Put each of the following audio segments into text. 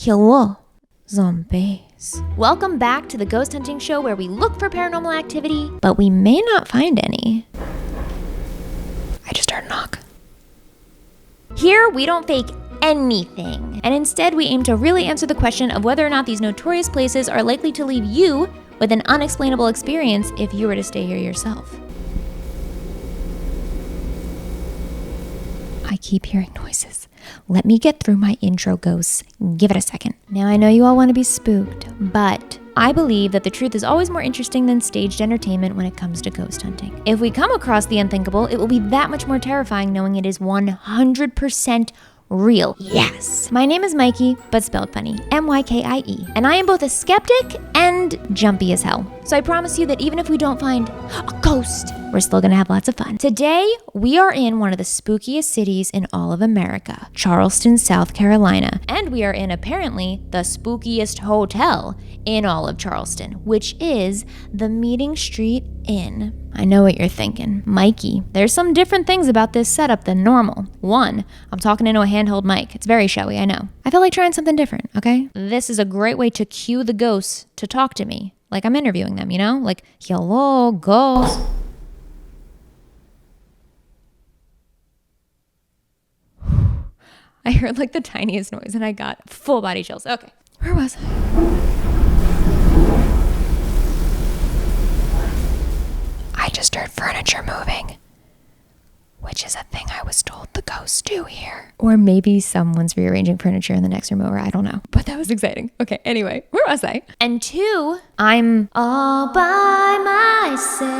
Hello, zombies. Welcome back to the Ghost Hunting Show, where we look for paranormal activity, but we may not find any. I just heard a knock. Here, we don't fake anything, and instead we aim to really answer the question of whether or not these notorious places are likely to leave you with an unexplainable experience if you were to stay here yourself. I keep hearing noises. Let me get through my intro, ghosts. Give it a second. Now, I know you all want to be spooked, but I believe that the truth is always more interesting than staged entertainment when it comes to ghost hunting. If we come across the unthinkable, it will be that much more terrifying knowing it is 100% real. Yes. My name is Mikey, but spelled funny, MYKIE, and I am both a skeptic and jumpy as hell. So I promise you that even if we don't find a ghost, we're still gonna have lots of fun. Today, we are in one of the spookiest cities in all of America, Charleston, South Carolina. And we are in apparently the spookiest hotel in all of Charleston, which is the Meeting Street Inn. I know what you're thinking. Mikey, there's some different things about this setup than normal. One, I'm talking into a handheld mic. It's very showy, I know. I felt like trying something different, okay? This is a great way to cue the ghosts to talk to me. Like I'm interviewing them, you know? Like, hello, ghost. I heard like the tiniest noise and I got full body chills. Okay, where was I just heard furniture moving, which is a thing I was told the ghosts do here. Or maybe someone's rearranging furniture in the next room over, I don't know. But that was exciting. Okay, anyway, where was I? And two, I'm all by myself.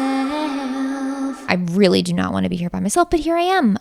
I really do not want to be here by myself, but here I am.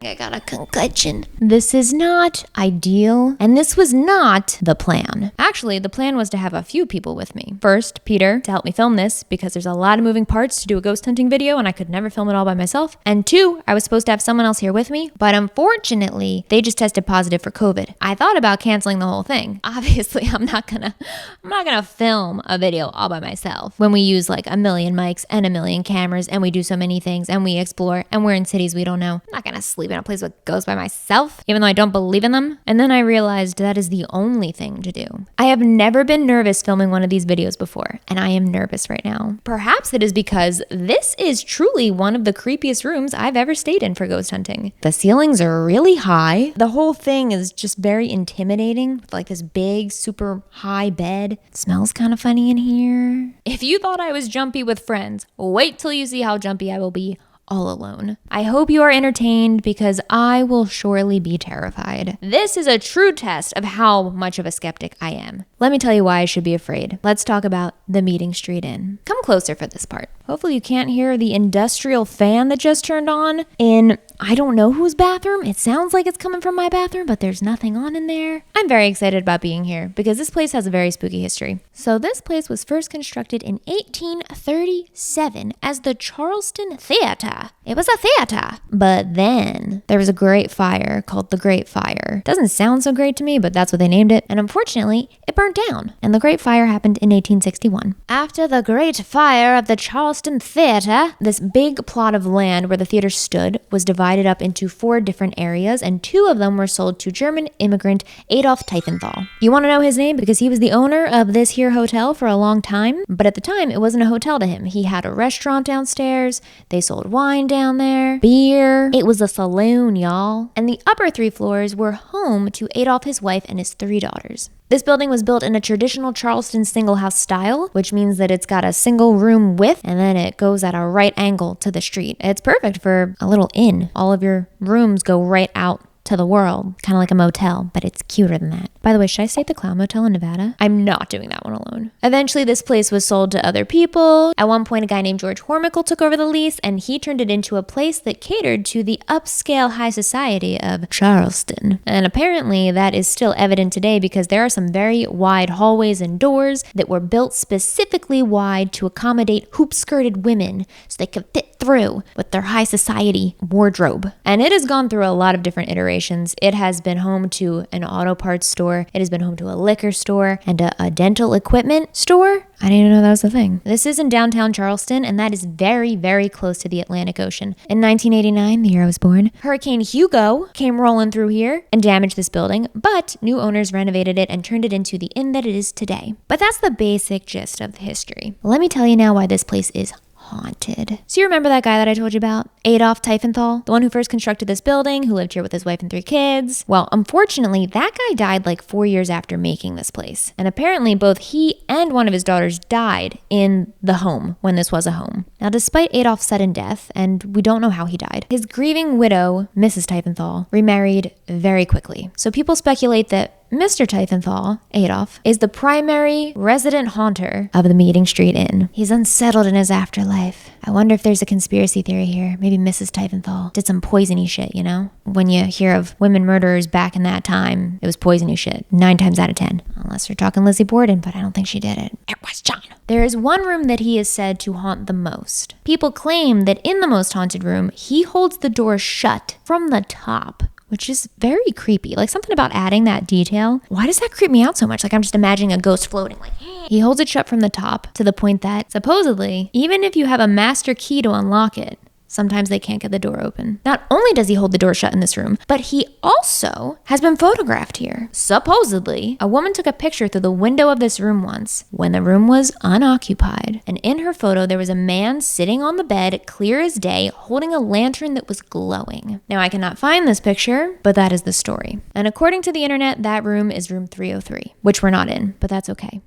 I got a concussion. This is not ideal, and this was not the plan. Actually, the plan was to have a few people with me. First, Peter, to help me film this, because there's a lot of moving parts to do a ghost hunting video, and I could never film it all by myself. And two, I was supposed to have someone else here with me, but unfortunately, they just tested positive for COVID. I thought about canceling the whole thing. Obviously, I'm not gonna film a video all by myself when we use like a million mics and a million cameras, and we do so many things, and we explore, and we're in cities we don't know. I'm not gonna sleep in a place with ghosts by myself, even though I don't believe in them. And then I realized that is the only thing to do. I have never been nervous filming one of these videos before, and I am nervous right now. Perhaps it is because this is truly one of the creepiest rooms I've ever stayed in for ghost hunting. The ceilings are really high. The whole thing is just very intimidating, with like this big, super high bed. It smells kind of funny in here. If you thought I was jumpy with friends, wait till you see how jumpy I will be all alone. I hope you are entertained because I will surely be terrified. This is a true test of how much of a skeptic I am. Let me tell you why I should be afraid. Let's talk about the Meeting Street Inn. Come closer for this part. Hopefully you can't hear the industrial fan that just turned on in I don't know whose bathroom. It sounds like it's coming from my bathroom, but there's nothing on in there. I'm very excited about being here because this place has a very spooky history. So this place was first constructed in 1837 as the Charleston Theater. It was a theater. But then there was a great fire called the Great Fire. Doesn't sound so great to me, but that's what they named it. And unfortunately, it burned down. And the Great Fire happened in 1861. After the Great Fire of the Charleston Theater, this big plot of land where the theater stood was divided up into 4 different areas, and 2 of them were sold to German immigrant Adolf Tiefenthal. You want to know his name? Because he was the owner of this here hotel for a long time, but at the time it wasn't a hotel to him. He had a restaurant downstairs, they sold wine down there, beer. It was a saloon, y'all. And the upper 3 floors were home to Adolf, his wife, and his 3 daughters. This building was built in a traditional Charleston single house style, which means that it's got a single room width and then it goes at a right angle to the street. It's perfect for a little inn. All of your rooms go right out to the world, kind of like a motel, but it's cuter than that. By the way, should I stay at the Clown Motel in Nevada? I'm not doing that one alone. Eventually, this place was sold to other people. At one point, a guy named George Hormickle took over the lease, and he turned it into a place that catered to the upscale high society of Charleston. And apparently, that is still evident today because there are some very wide hallways and doors that were built specifically wide to accommodate hoop-skirted women so they could fit through with their high society wardrobe. And it has gone through a lot of different iterations generations, it has been home to an auto parts store. It has been home to a liquor store and a dental equipment store. I didn't even know that was a thing. This is in downtown Charleston, and that is very, very close to the Atlantic Ocean. In 1989, the year I was born, Hurricane Hugo came rolling through here and damaged this building, but new owners renovated it and turned it into the inn that it is today. But that's the basic gist of the history. Let me tell you now why this place is haunted. So you remember that guy that I told you about? Adolf Tiefenthal? The one who first constructed this building, who lived here with his wife and 3 kids? Well, unfortunately, that guy died like 4 years after making this place. And apparently both he and one of his daughters died in the home when this was a home. Now, despite Adolf's sudden death, and we don't know how he died, his grieving widow, Mrs. Tiefenthal, remarried very quickly. So people speculate that Mr. Tiefenthal, Adolf, is the primary resident haunter of the Meeting Street Inn. He's unsettled in his afterlife. I wonder if there's a conspiracy theory here. Maybe Mrs. Tiefenthal did some poisony shit, you know? When you hear of women murderers back in that time, it was poisony shit, 9 times out of 10. Unless you're talking Lizzie Borden, but I don't think she did it. It was John. There is one room that he is said to haunt the most. People claim that in the most haunted room, he holds the door shut from the top, which is very creepy. Like, something about adding that detail. Why does that creep me out so much? Like, I'm just imagining a ghost floating like, hey. He holds it shut from the top to the point that supposedly, even if you have a master key to unlock it, sometimes they can't get the door open. Not only does he hold the door shut in this room, but he also has been photographed here. Supposedly, a woman took a picture through the window of this room once when the room was unoccupied. And in her photo, there was a man sitting on the bed, clear as day, holding a lantern that was glowing. Now, I cannot find this picture, but that is the story. And according to the internet, that room is room 303, which we're not in, but that's okay.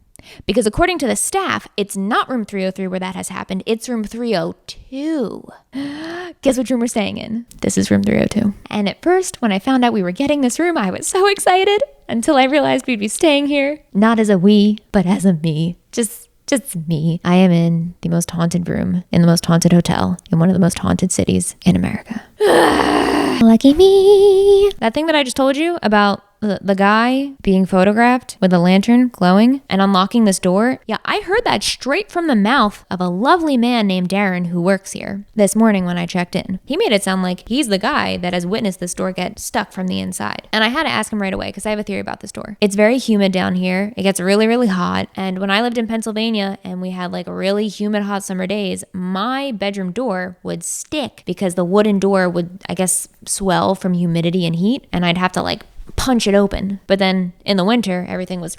Because according to the staff, it's not room 303 where that has happened. It's room 302. Guess which room we're staying in? This is room 302. And at first, when I found out we were getting this room, I was so excited until I realized we'd be staying here. Not as a we, but as a me. Just me. I am in the most haunted room in the most haunted hotel in one of the most haunted cities in America. Lucky me. That thing that I just told you about the guy being photographed with a lantern glowing and unlocking this door. Yeah, I heard that straight from the mouth of a lovely man named Darren who works here this morning when I checked in. He made it sound like he's the guy that has witnessed this door get stuck from the inside. And I had to ask him right away because I have a theory about this door. It's very humid down here. It gets really, really hot. And when I lived in Pennsylvania and we had like really humid, hot summer days, my bedroom door would stick because the wooden door would, I guess, swell from humidity and heat. And I'd have to like punch it open. But then in the winter, everything was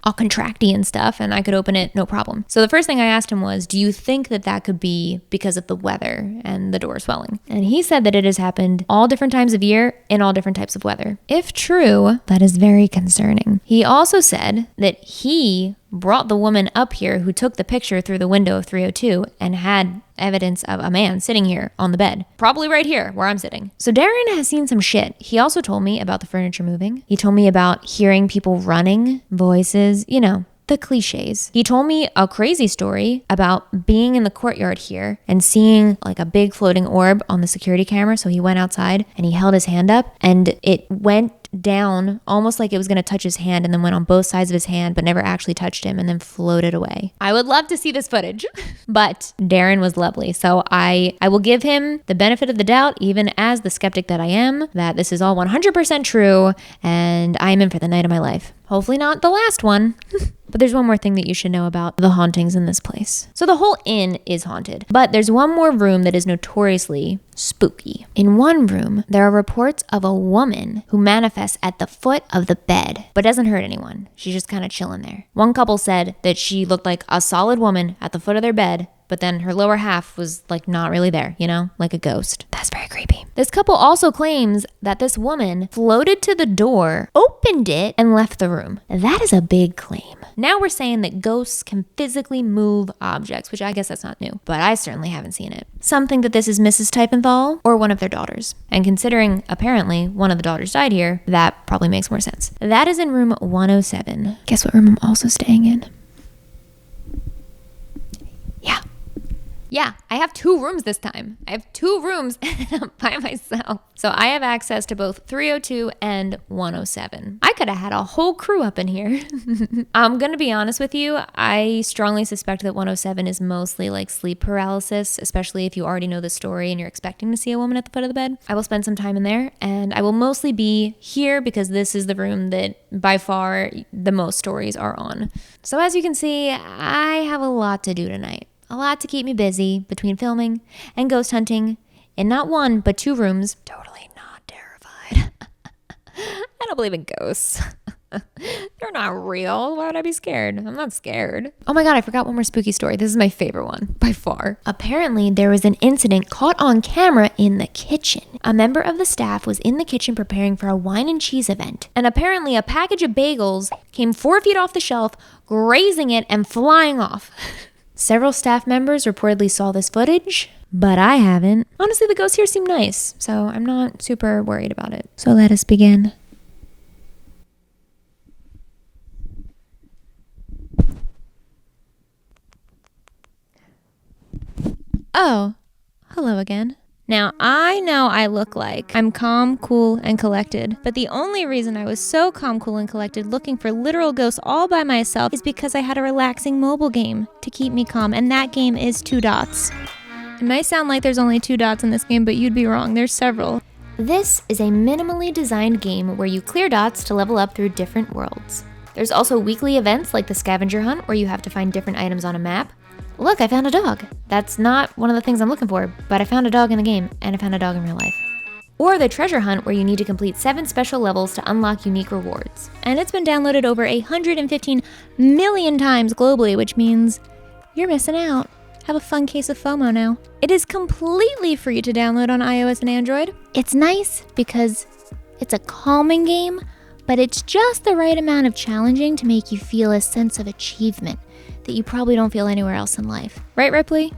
all contracty and stuff, and I could open it no problem. So the first thing I asked him was, do you think that that could be because of the weather and the door swelling? And he said that it has happened all different times of year in all different types of weather. If true, that is very concerning. He also said that he brought the woman up here who took the picture through the window of 302 and had evidence of a man sitting here on the bed, probably right here where I'm sitting. So Darren has seen some shit. He also told me about the furniture moving. He told me about hearing people running, voices, you know, the cliches. He told me a crazy story about being in the courtyard here and seeing like a big floating orb on the security camera. So he went outside and he held his hand up and it went down almost like it was going to touch his hand and then went on both sides of his hand but never actually touched him and then floated away. I would love to see this footage, but Darren was lovely. So I will give him the benefit of the doubt, even as the skeptic that I am, that this is all 100% true and I am in for the night of my life. Hopefully not the last one. But there's one more thing that you should know about the hauntings in this place. So the whole inn is haunted, but there's one more room that is notoriously spooky. In one room, there are reports of a woman who manifests at the foot of the bed, but doesn't hurt anyone. She's just kind of chilling there. One couple said that she looked like a solid woman at the foot of their bed, but then her lower half was like not really there, you know, like a ghost. That's very creepy. This couple also claims that this woman floated to the door, opened it, and left the room. That is a big claim. Now we're saying that ghosts can physically move objects, which I guess that's not new, but I certainly haven't seen it. Some think that this is Mrs. Tiefenthal or one of their daughters. And considering apparently one of the daughters died here, that probably makes more sense. That is in room 107. Guess what room I'm also staying in? Yeah. Yeah, I have 2 rooms this time. I have 2 rooms by myself. So I have access to both 302 and 107. I could have had a whole crew up in here. I'm going to be honest with you. I strongly suspect that 107 is mostly like sleep paralysis, especially if you already know the story and you're expecting to see a woman at the foot of the bed. I will spend some time in there, and I will mostly be here because this is the room that by far the most stories are on. So as you can see, I have a lot to do tonight. A lot to keep me busy between filming and ghost hunting in not 1, but 2 rooms. Totally not terrified. I don't believe in ghosts. They're not real. Why would I be scared? I'm not scared. Oh my God, I forgot one more spooky story. This is my favorite one by far. Apparently, there was an incident caught on camera in the kitchen. A member of the staff was in the kitchen preparing for a wine and cheese event. And apparently, a package of bagels came 4 feet off the shelf, grazing it and flying off. Several staff members reportedly saw this footage, but I haven't. Honestly, the ghosts here seem nice, so I'm not super worried about it. So let us begin. Oh, hello again. Now, I know I look like I'm calm, cool, and collected, but the only reason I was so calm, cool, and collected looking for literal ghosts all by myself is because I had a relaxing mobile game to keep me calm, and that game is 2 dots. It may sound like there's only 2 dots in this game, but you'd be wrong. There's several. This is a minimally designed game where you clear dots to level up through different worlds. There's also weekly events like the scavenger hunt where you have to find different items on a map. Look, I found a dog. That's not one of the things I'm looking for, but I found a dog in the game, and I found a dog in real life. Or the treasure hunt where you need to complete 7 special levels to unlock unique rewards. And it's been downloaded over 115 million times globally, which means you're missing out. Have a fun case of FOMO now. It is completely free to download on iOS and Android. It's nice because it's a calming game, but it's just the right amount of challenging to make you feel a sense of achievement that you probably don't feel anywhere else in life. Right, Ripley?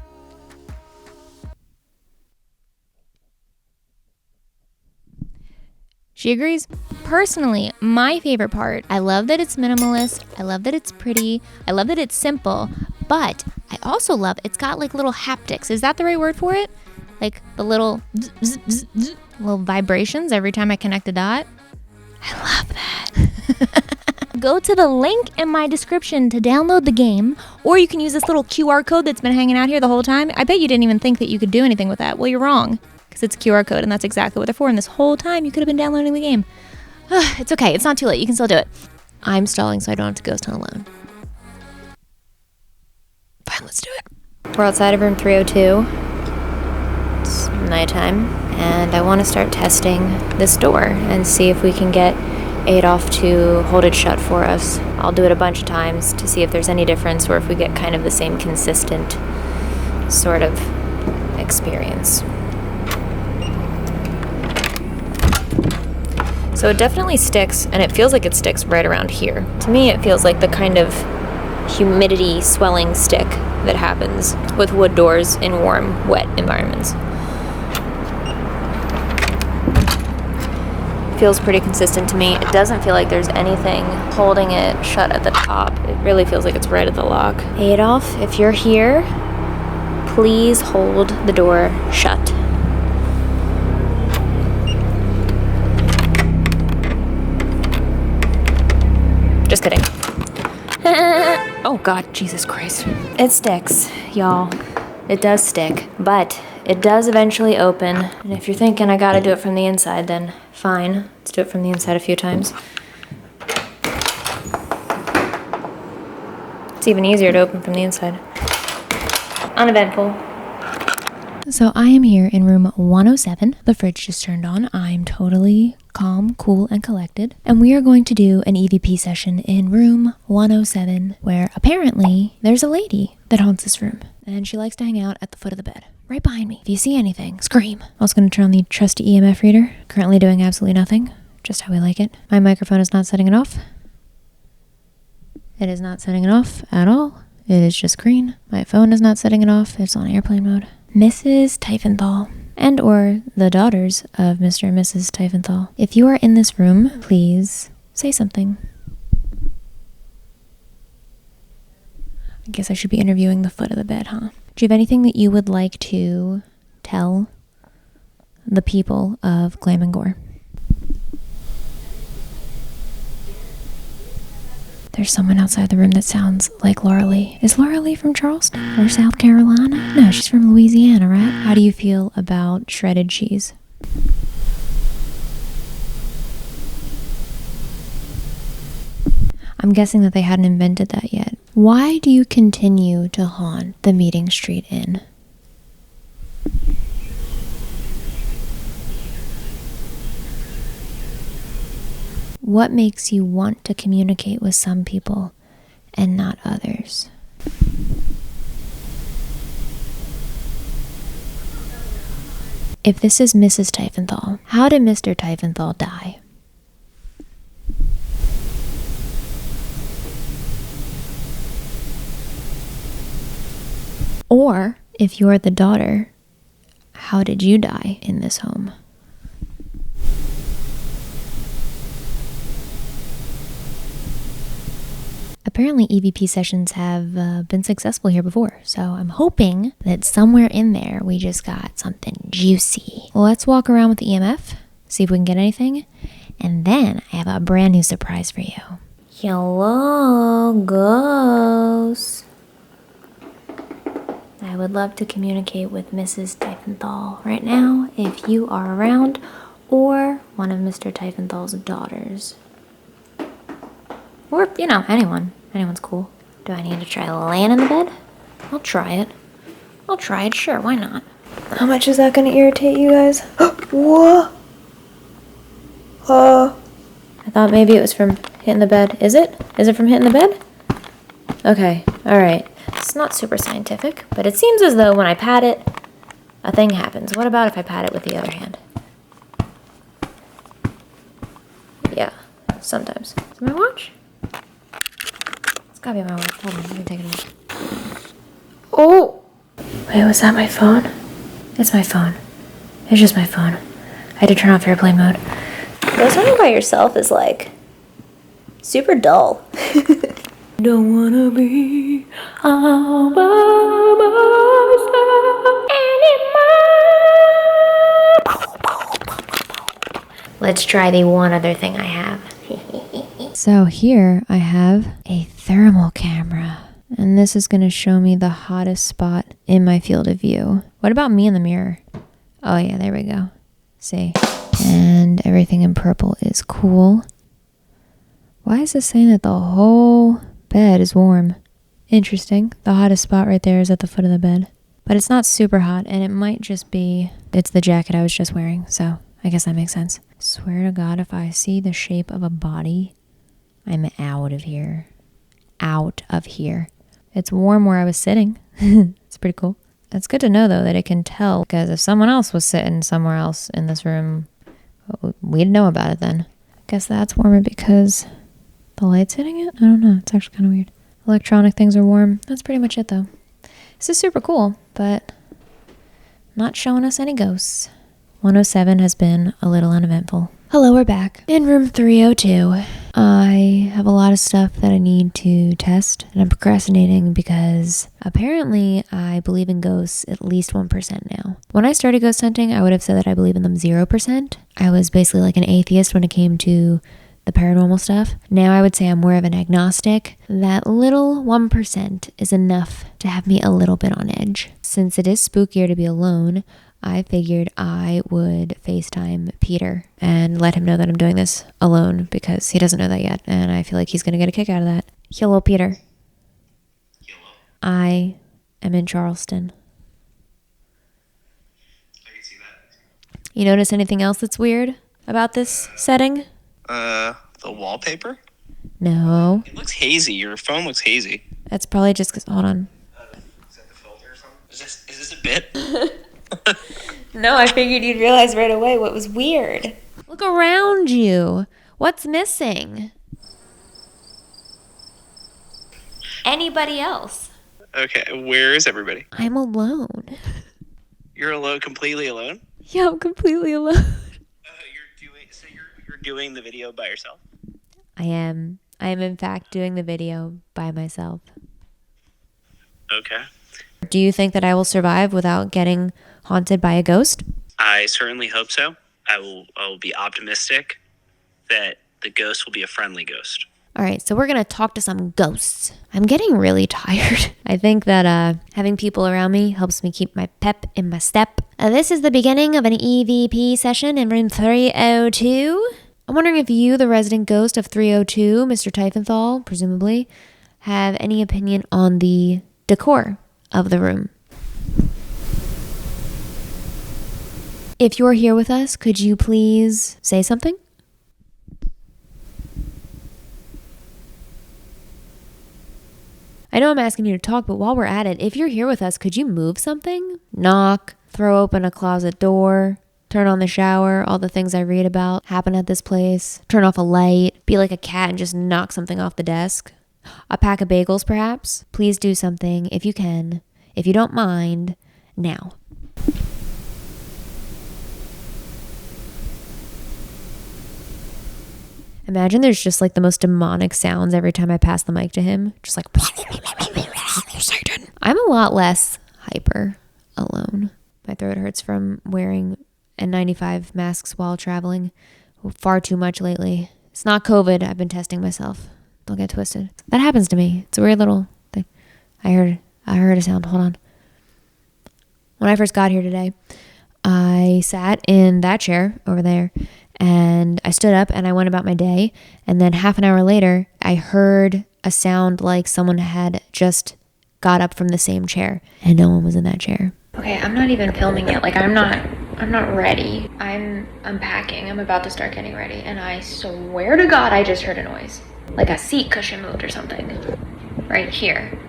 She agrees. Personally, my favorite part, I love that it's minimalist, I love that it's pretty, I love that it's simple, but I also love it's got like little haptics. Is that the right word for it? Like the little little vibrations every time I connect a dot. I love that. Go to the link in my description to download the game, or you can use this little QR code that's been hanging out here the whole time. I bet you didn't even think that you could do anything with that. Well, you're wrong, because it's a QR code, and that's exactly what they're for. And this whole time, you could have been downloading the game. It's okay. It's not too late. You can still do it. I'm stalling so I don't have to ghost hunt alone. Fine, let's do it. We're outside of room 302. It's nighttime, and I want to start testing this door and see if we can get Adolf to hold it shut for us. I'll do it a bunch of times to see if there's any difference or if we get kind of the same consistent sort of experience. So it definitely sticks, and it feels like it sticks right around here. To me, it feels like the kind of humidity swelling stick that happens with wood doors in warm, wet environments. Feels pretty consistent to me. It doesn't feel like there's anything holding it shut at the top. It really feels like it's right at the lock. Adolf, if you're here, please hold the door shut. Just kidding. Oh God, Jesus Christ. It sticks, y'all. It does stick, but it does eventually open. And if you're thinking I gotta do it from the inside, then fine. Let's do it from the inside a few times. It's even easier to open from the inside. Uneventful. So I am here in room 107. The fridge just turned on. I'm totally calm, cool, and collected. And we are going to do an EVP session in room 107, where apparently there's a lady that haunts this room. And she likes to hang out at the foot of the bed, right behind me. If you see anything, scream. I'm also going to turn on the trusty EMF reader. Currently doing absolutely nothing, just how we like it. My microphone is not setting it off. It is not setting it off at all. It is just green. My phone is not setting it off. It's on airplane mode. Mrs. Tiefenthal, and or the daughters of Mr. and Mrs. Tiefenthal. If you are in this room, please say something. I guess I should be interviewing the foot of the bed, huh? Do you have anything that you would like to tell the people of Glam&Gore? There's someone outside the room that sounds like Laura Lee. Is Laura Lee from Charleston or South Carolina? No, she's from Louisiana, right? How do you feel about shredded cheese? I'm guessing that they hadn't invented that yet. Why do you continue to haunt the Meeting Street Inn? What makes you want to communicate with some people and not others? If this is Mrs. Tiefenthal, how did Mr. Tiefenthal die? Or, if you're the daughter, how did you die in this home? Apparently EVP sessions have been successful here before, so I'm hoping that somewhere in there we just got something juicy. Well, let's walk around with the EMF, see if we can get anything, and then I have a brand new surprise for you. Hello, ghosts. I would love to communicate with Mrs. Tiefenthal right now if you are around, or one of Mr. Tiefenthal's daughters. Or, you know, anyone. Anyone's cool. Do I need to try laying in the bed? I'll try it. Sure, why not? How much is that gonna irritate you guys? Whoa! I thought maybe it was from hitting the bed. Is it? Is it from hitting the bed? Okay, alright. It's not super scientific, but it seems as though when I pat it, a thing happens. What about if I pat it with the other hand? Yeah, sometimes. Is it my watch? It's gotta be my watch. Hold on, let me take it off. Oh! Wait, was that my phone? It's my phone. It's just my phone. I had to turn off airplane mode. Going by yourself is like super dull. Don't wanna be all by myself anymore. Let's try the one other thing I have. So here I have a thermal camera, and this is going to show me the hottest spot in my field of view. What about me in the mirror? Oh yeah, there we go. See? And everything in purple is cool. Why is this saying that the whole bed is warm? Interesting. The hottest spot right there is at the foot of the bed. But it's not super hot, and it might just be, it's the jacket I was just wearing, so I guess that makes sense. Swear to God, if I see the shape of a body, I'm out of here. Out of here. It's warm where I was sitting. It's pretty cool. It's good to know, though, that it can tell, because if someone else was sitting somewhere else in this room, we'd know about it then. I guess that's warmer because the light's hitting it? I don't know. It's actually kind of weird. Electronic things are warm. That's pretty much it, though. This is super cool, but not showing us any ghosts. 107 has been a little uneventful. Hello, we're back. In room 302, I have a lot of stuff that I need to test, and I'm procrastinating because apparently I believe in ghosts at least 1% now. When I started ghost hunting, I would have said that I believe in them 0%. I was basically like an atheist when it came to the paranormal stuff. Now I would say I'm more of an agnostic. That little 1% is enough to have me a little bit on edge. Since it is spookier to be alone, I figured I would FaceTime Peter and let him know that I'm doing this alone because he doesn't know that yet, and I feel like he's going to get a kick out of that. Hello, Peter. Hello. I am in Charleston. I can see that. You notice anything else that's weird about this setting? The wallpaper? No. It looks hazy. Your phone looks hazy. That's probably just because, hold on. Is that the filter or something? Is this a bit? No, I figured you'd realize right away what was weird. Look around you. What's missing? Anybody else? Okay, where is everybody? I'm alone. You're alone, completely alone? Yeah, I'm completely alone. You're doing the video by yourself? I am. I am in fact doing the video by myself. Okay. Do you think that I will survive without getting haunted by a ghost? I certainly hope so. I will be optimistic that the ghost will be a friendly ghost. All right, so we're going to talk to some ghosts. I'm getting really tired. I think that having people around me helps me keep my pep in my step. This is the beginning of an EVP session in room 302. I'm wondering if you, the resident ghost of 302, Mr. Tiefenthal, presumably, have any opinion on the decor of the room. If you're here with us, could you please say something? I know I'm asking you to talk, but while we're at it, if you're here with us, could you move something? Knock, throw open a closet door, turn on the shower, all the things I read about happen at this place. Turn off a light, be like a cat and just knock something off the desk. A pack of bagels, perhaps? Please do something if you can, if you don't mind, now. Imagine there's just like the most demonic sounds every time I pass the mic to him. Just like, Satan. I'm a lot less hyper alone. My throat hurts from wearing N95 masks while traveling far too much lately. It's not COVID. I've been testing myself. Don't get twisted. That happens to me. It's a weird little thing. I heard a sound. Hold on. When I first got here today, I sat in that chair over there and I stood up and I went about my day. And then half an hour later, I heard a sound like someone had just got up from the same chair and no one was in that chair. Okay, I'm not even filming yet. Like I'm not ready. I'm unpacking. I'm about to start getting ready. And I swear to God, I just heard a noise. Like a seat cushion moved or something. Right here.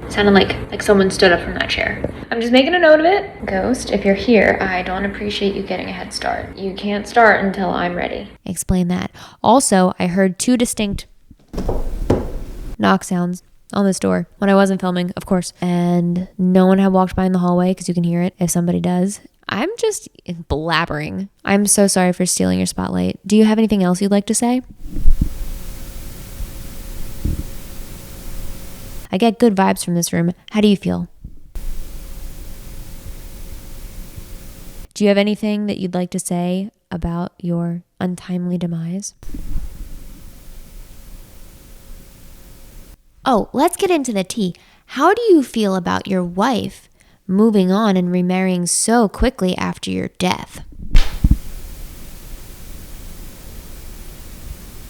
Sounded like someone stood up from that chair. I'm just making a note of it. Ghost, if you're here, I don't appreciate you getting a head start. You can't start until I'm ready. Explain that. Also, I heard 2 distinct knock sounds on this door when I wasn't filming, of course. And no one had walked by in the hallway because you can hear it if somebody does. I'm just blabbering. I'm so sorry for stealing your spotlight. Do you have anything else you'd like to say? I get good vibes from this room. How do you feel? Do you have anything that you'd like to say about your untimely demise? Oh, let's get into the tea. How do you feel about your wife moving on and remarrying so quickly after your death?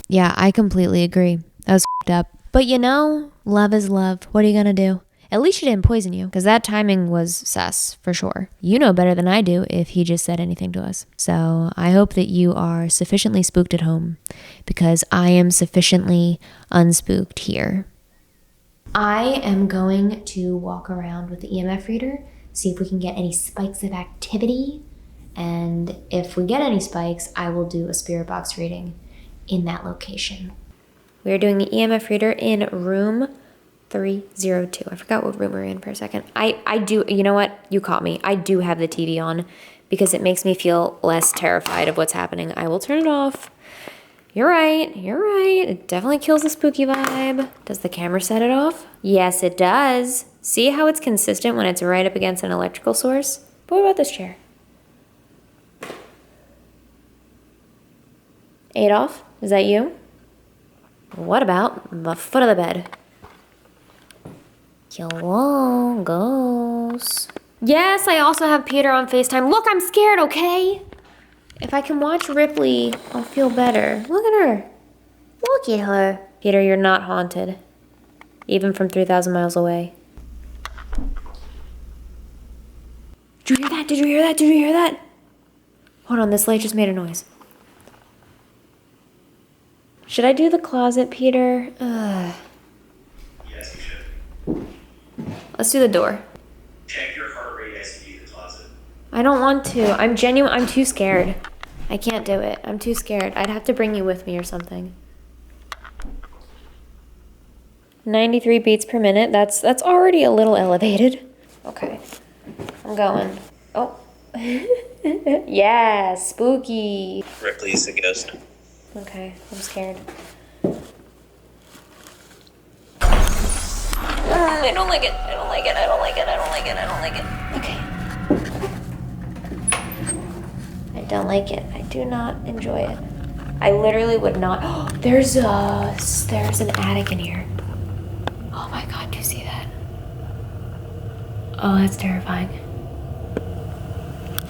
Yeah, I completely agree. That was f***ed up. But you know, love is love. What are you gonna do? At least she didn't poison you, because that timing was sus, for sure. You know better than I do if he just said anything to us. So I hope that you are sufficiently spooked at home, because I am sufficiently unspooked here. I am going to walk around with the EMF reader, see if we can get any spikes of activity, and if we get any spikes, I will do a spirit box reading in that location. We are doing the EMF reader in room 302. I forgot what room we're in for a second. I do, you know what? You caught me. I do have the TV on because it makes me feel less terrified of what's happening. I will turn it off. You're right. It definitely kills the spooky vibe. Does the camera set it off? Yes, it does. See how it's consistent when it's right up against an electrical source? But what about this chair? Adolf, is that you? What about the foot of the bed? Hello, ghosts. Yes, I also have Peter on FaceTime. Look, I'm scared, okay? If I can watch Ripley, I'll feel better. Look at her. Look at her. Peter, you're not haunted. Even from 3,000 miles away. Did you hear that? Did you hear that? Did you hear that? Hold on, this light just made a noise. Should I do the closet, Peter? Yes, you should. Let's do the door. Check your heart rate as you do the closet. I don't want to. I'm genuine. I'm too scared. I can't do it. I'm too scared. I'd have to bring you with me or something. 93 beats per minute. That's already a little elevated. Okay. I'm going. Oh. Yeah, spooky. Ripley's the ghost. Okay, I'm scared. I don't like it. I don't like it. I don't like it. I don't like it. I don't like it. Okay. I don't like it. I do not enjoy it. I literally would not. Oh, there's an attic in here. Oh my God, do you see that? Oh, that's terrifying.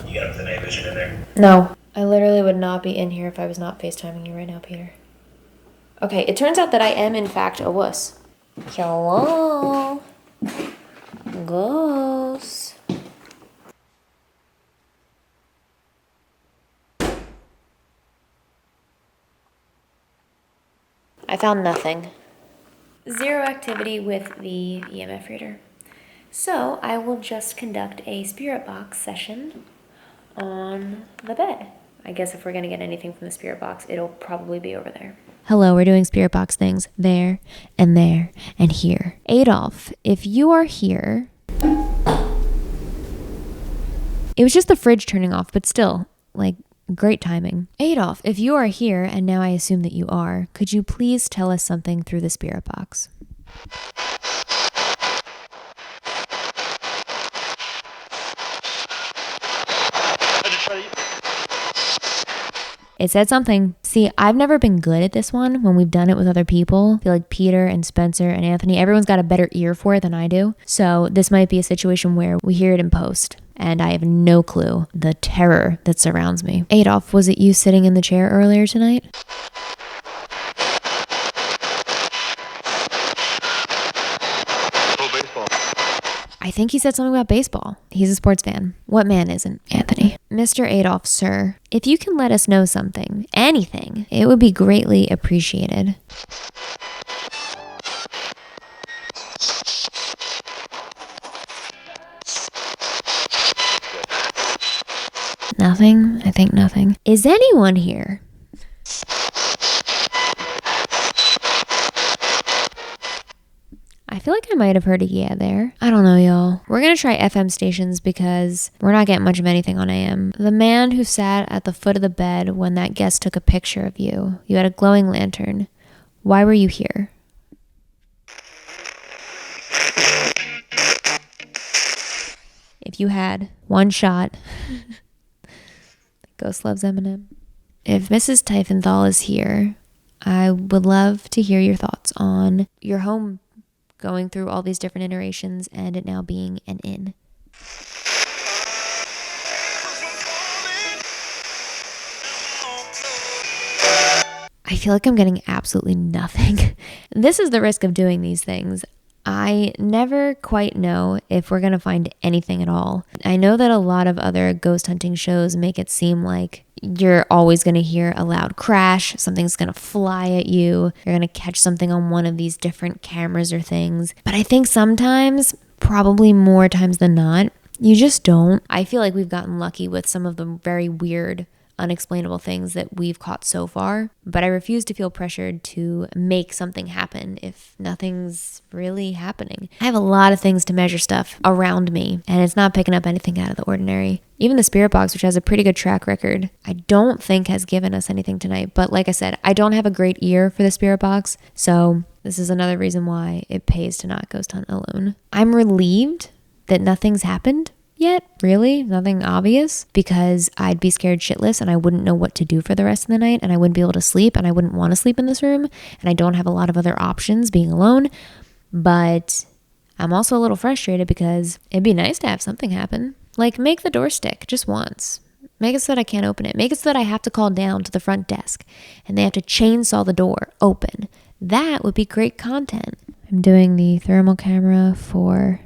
You got the night vision in there? No. I literally would not be in here if I was not FaceTiming you right now, Peter. Okay, it turns out that I am in fact a wuss. Hello? Ghosts. I found nothing. Zero activity with the EMF reader. So I will just conduct a spirit box session on the bed. I guess if we're gonna get anything from the spirit box, it'll probably be over there. Hello, we're doing spirit box things there and here. Adolf, if you are here... It was just the fridge turning off, but still, like, great timing. Adolf, if you are here, and now I assume that you are, could you please tell us something through the spirit box? It said something. See, I've never been good at this one when we've done it with other people. I feel like Peter and Spencer and Anthony, everyone's got a better ear for it than I do. So this might be a situation where we hear it in post and I have no clue the terror that surrounds me. Adolf, was it you sitting in the chair earlier tonight? I think he said something about baseball. He's a sports fan. What man isn't? Anthony. Mr. Adolf, sir, if you can let us know something, anything, it would be greatly appreciated. Nothing? I think nothing. Is anyone here? I feel like I might have heard a yeah there. I don't know, y'all. We're gonna try FM stations because we're not getting much of anything on AM. The man who sat at the foot of the bed when that guest took a picture of you. You had a glowing lantern. Why were you here? If you had one shot. Ghost loves Eminem. If Mrs. Tiefenthal is here, I would love to hear your thoughts on your home going through all these different iterations and it now being an inn. I feel like I'm getting absolutely nothing. This is the risk of doing these things. I never quite know if we're going to find anything at all. I know that a lot of other ghost hunting shows make it seem like you're always going to hear a loud crash, something's going to fly at you, you're going to catch something on one of these different cameras or things. But I think sometimes, probably more times than not, you just don't. I feel like we've gotten lucky with some of the very weird, unexplainable things that we've caught so far, but I refuse to feel pressured to make something happen if nothing's really happening. I have a lot of things to measure stuff around me, and it's not picking up anything out of the ordinary. Even the spirit box, which has a pretty good track record, I don't think has given us anything tonight. But like I said, I don't have a great ear for the spirit box, so this is another reason why it pays to not ghost hunt alone. I'm relieved that nothing's happened yet, really, nothing obvious, because I'd be scared shitless and I wouldn't know what to do for the rest of the night and I wouldn't be able to sleep and I wouldn't want to sleep in this room and I don't have a lot of other options being alone. But I'm also a little frustrated because it'd be nice to have something happen. Like, make the door stick just once. Make it so that I can't open it. Make it so that I have to call down to the front desk and they have to chainsaw the door open. That would be great content. I'm doing the thermal camera for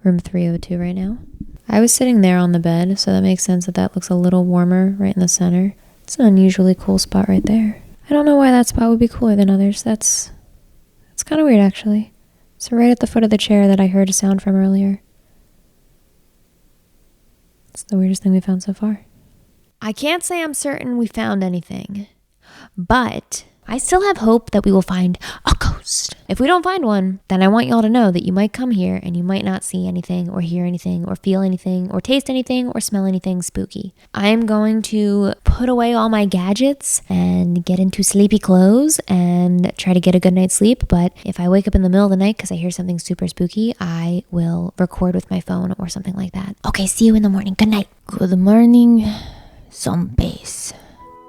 room 302 right now. I was sitting there on the bed, so that makes sense that looks a little warmer right in the center. It's an unusually cool spot right there. I don't know why that spot would be cooler than others. That's kind of weird, actually. So right at the foot of the chair that I heard a sound from earlier. It's the weirdest thing we found so far. I can't say I'm certain we found anything, but I still have hope that we will find a ghost. If we don't find one, then I want y'all to know that you might come here and you might not see anything or hear anything or feel anything or taste anything or smell anything spooky. I'm going to put away all my gadgets and get into sleepy clothes and try to get a good night's sleep. But if I wake up in the middle of the night because I hear something super spooky, I will record with my phone or something like that. Okay, see you in the morning. Good night. Good morning, zombies.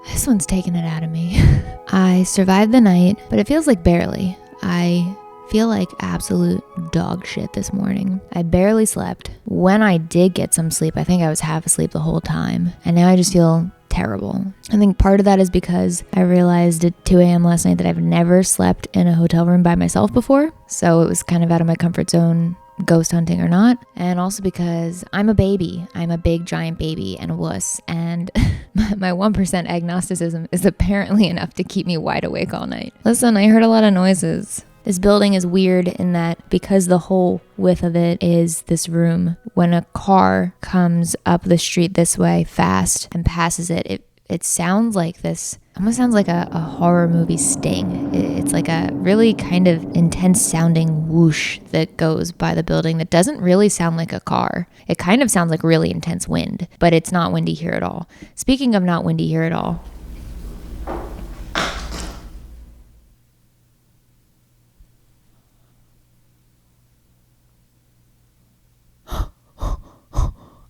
This one's taking it out of me. I survived the night, but it feels like barely. I feel like absolute dog shit this morning. I barely slept. When I did get some sleep, I think I was half asleep the whole time. And now I just feel terrible. I think part of that is because I realized at 2 a.m. last night that I've never slept in a hotel room by myself before. So it was kind of out of my comfort zone, ghost hunting or not. And also because I'm a baby. I'm a big giant baby and a wuss. And my 1% agnosticism is apparently enough to keep me wide awake all night. Listen, I heard a lot of noises. This building is weird in that because the whole width of it is this room, when a car comes up the street this way fast and passes it, it sounds like this, almost sounds like a horror movie sting. It's like a really kind of intense sounding whoosh that goes by the building that doesn't really sound like a car. It kind of sounds like really intense wind, but it's not windy here at all. Speaking of not windy here at all,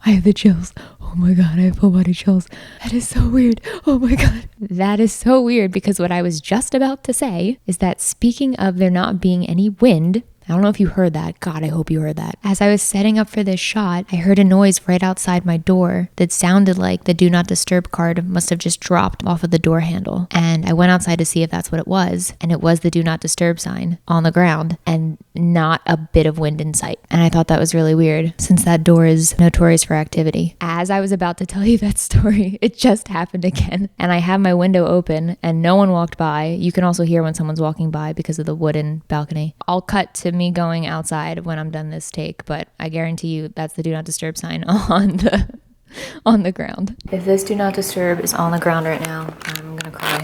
I have the chills. Oh my God, I have full body chills. That is so weird. Oh my God. That is so weird because what I was just about to say is that speaking of there not being any wind, I don't know if you heard that. God, I hope you heard that. As I was setting up for this shot, I heard a noise right outside my door that sounded like the do not disturb card must have just dropped off of the door handle. And I went outside to see if that's what it was. And it was the do not disturb sign on the ground and not a bit of wind in sight. And I thought that was really weird since that door is notorious for activity. As I was about to tell you that story, it just happened again. And I have my window open and no one walked by. You can also hear when someone's walking by because of the wooden balcony. I'll cut to me going outside when I'm done this take, but I guarantee you that's the do not disturb sign on the ground. If this do not disturb is on the ground right now, I'm gonna cry.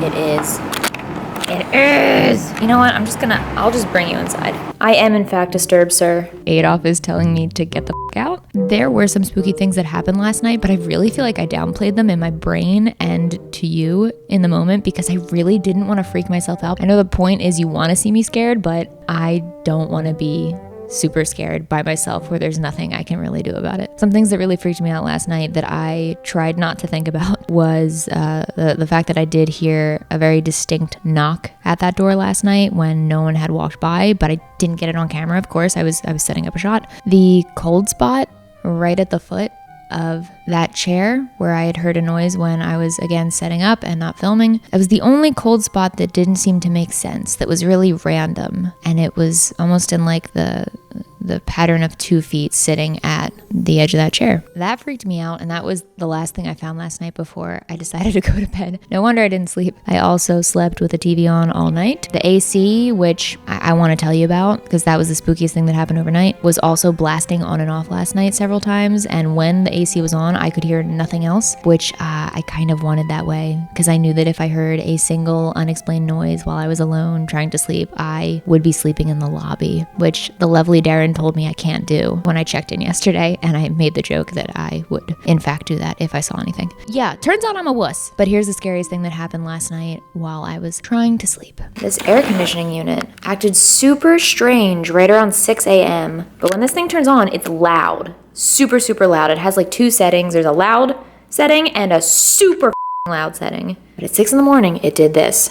It is. It is. You know what? I'll just bring you inside. I am in fact disturbed, sir. Adolf is telling me to get the f*** out. There were some spooky things that happened last night, but I really feel like I downplayed them in my brain and to you in the moment because I really didn't want to freak myself out. I know the point is you want to see me scared, but I don't want to be super scared by myself where there's nothing I can really do about it. Some things that really freaked me out last night that I tried not to think about was the fact that I did hear a very distinct knock at that door last night when no one had walked by, but I didn't get it on camera, of course. I was setting up a shot. The cold spot right at the foot of that chair where I had heard a noise when I was again setting up and not filming. It was the only cold spot that didn't seem to make sense, that was really random, and it was almost in like the pattern of 2 feet sitting at the edge of that chair. That freaked me out, and that was the last thing I found last night before I decided to go to bed. No wonder I didn't sleep. I also slept with the TV on all night. The AC, which I want to tell you about because that was the spookiest thing that happened overnight, was also blasting on and off last night several times, and when the AC was on, I could hear nothing else, which I kind of wanted that way because I knew that if I heard a single unexplained noise while I was alone trying to sleep, I would be sleeping in the lobby, which the lovely Darren told me I can't do when I checked in yesterday, and I made the joke that I would in fact do that if I saw anything. Yeah, turns out I'm a wuss. But here's the scariest thing that happened last night while I was trying to sleep. This air conditioning unit acted super strange right around 6 a.m. But when this thing turns on, it's loud. Super, super loud. It has like 2 settings. There's a loud setting and a super loud setting. But at 6 in the morning, it did this.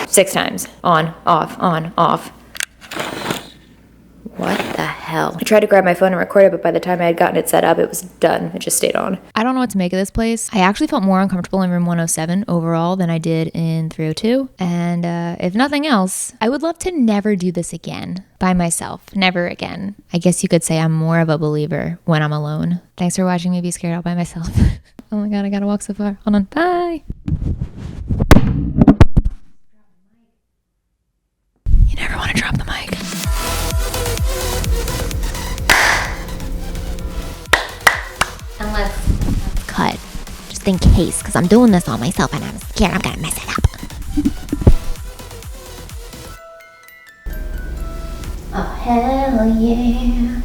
6 times. On, off, on, off. What the hell? I tried to grab my phone and record it, but by the time I had gotten it set up, it was done. It just stayed on. I don't know what to make of this place. I actually felt more uncomfortable in room 107 overall than I did in 302. And if nothing else, I would love to never do this again by myself. Never again. I guess you could say I'm more of a believer when I'm alone. Thanks for watching me be scared out by myself. Oh my God, I gotta walk so far. Hold on. Bye. You never want to drop the mic. And let's cut. just in case, because I'm doing this all myself and I'm scared I'm gonna mess it up. Oh, hell yeah.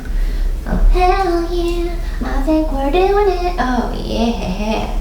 Oh, hell yeah. I think we're doing it. Oh, yeah.